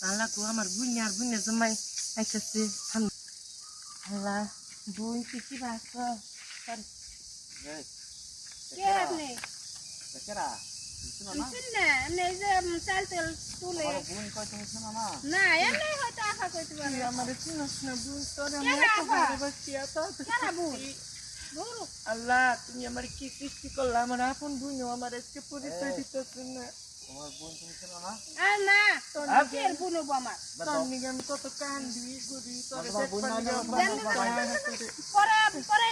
আল্লাহ গো আমার বুইনে জমাই আইতাছে আল্লাহ বুই কি বাস কে আপনি কেরা শুননা এমনি যে চাল তেল তুলে বোন কয় তুমি শোনো না না এমনি হয়তো আশা করতে পারে আমার চিনস না বুই তোর কেরা আফা? কেরা বুন বুন আল্লাহ তুমি আমার কি সৃষ্টি করলা আমার আপন বুইন আমার আজকে পরিচয় দিতেছ না তোমার বোন তুমি শোনো না আর না আজকের বুন আমার তোর নিগে আমি কত কান্দি করি তোর তোমার বোন না পরে পরে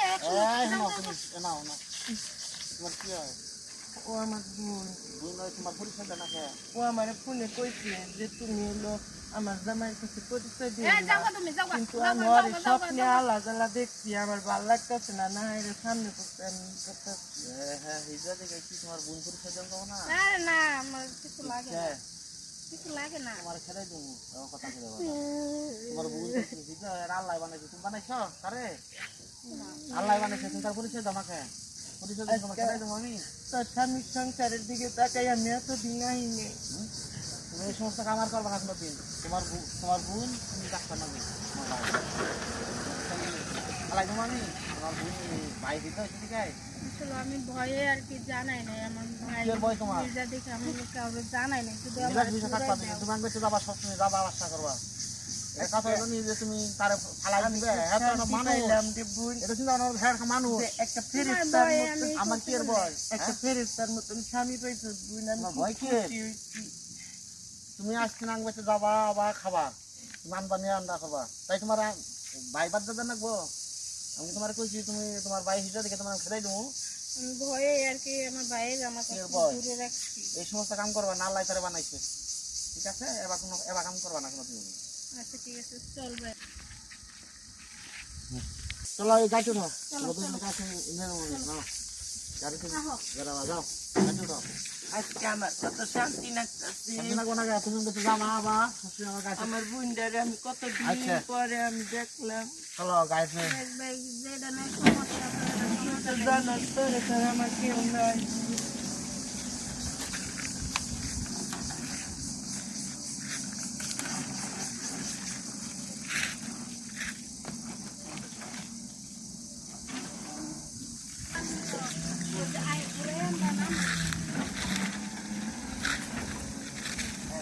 এই নাও তুমি নাও না তোমার কি হয় ও আমার বোন বোন নয় তোমার পরিচয় দেয় না কে ও আমার ফোনে কইছে যে তুমি এলো আমার জামাইয়ের কাছে পরিচয় দিও এ যাও না তুমি যাও কিন্তু আমি ওর স্বপ্নে আলা জ্বালা দেখছি আমার ভালো লাগতেছে না না এর সামনে করতে আমি করতেছি হ্যাঁ হিজা দেখে কি তোমার বোন পরিচয় দেন না আরে না আমার কিছু লাগে না কিছু লাগে না তোমার খেলাই দেবো এমন কথা করে তোমার বোন হিজা আল্লাহ বানাইছে তুমি বানাইছো আরে আল্লাহ বানাইছে তুমি তার পরিচয় দাও আমাকে পরিচয় দাও তোমার খেলাই দেবো আমি তোর স্বামীর সংসারের দিকে তাকাই আমি এতদিন আইনি তুমি এই সমস্ত কামার করবা না কোনো দিন তোমার বোন তুমি ডাক্তার নাকি আলাই তোমার আমি তোমার বোন ভাই দিতে হয়েছে ঠিক আছে আসলে আমি ভয়ে আর কি জানাই নাই আমার ভাই কিসের ভয় তোমার? ভিসা দেখে আমি কাউকে জানাই নাই শুধু আমার বিলাস বিষয় থাকবা তুমি তোমার বেঁচে যাবা সবসময় যাবা আশা করবা এটা কথা হলো নি যে তুমি তারে ফালাই দিবে এত একটা মানুষ যে বোন এটা চিন্তা করো ভেড় মানুষ যে একটা ফেরেশতার ভয়ে মতন আমি আমার কি এর ভয় একটা ফেরেশতার মতন স্বামী পাইছো বোন আমি তোমার খুব ভয় কি? খুশি হইছি। তুমি আজকে নাং বেঁচে যাবা আবার খাবা তুমি আনবা নিয়ে আন্ডা করবা তাই তোমার ভাই বাদ দেবেন নাকবো আমি তোমার কইছি তুমি তোমার ভাই হিসেবে দেখে তোমার খেলাই দেবো আমি ভয়ে আর কি আমার ভাইয়ের আমাকে কি এর ভয়? দূরে রাখছি এই সমস্ত কাম করবা না আল্লাহ তারে বানাইছে ঠিক আছে এবার কাম করবা না কোনো দিন আচ্ছা ঠিক আছে চল ভাই চলো এই গাড়ি উঠো চলো, চলো। গাড়ি আহো। যাও গাড়ি উঠো আজকে আমার কত শান্তি লাগতেছে তুমি না কোনা তুমি তো যাবা বা শ্বশুর আমার গাড়ি আমার বোনটারে আমি কতদিন আচ্ছা। পরে আমি দেখলাম চলো গাড়ি এক ভাই যেটা নাই সমস্যা তো জানো তোরে ছাড়া আমার কেউ নাই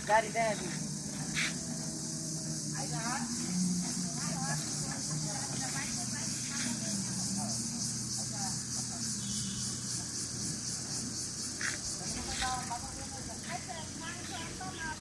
গাড়ি দেয়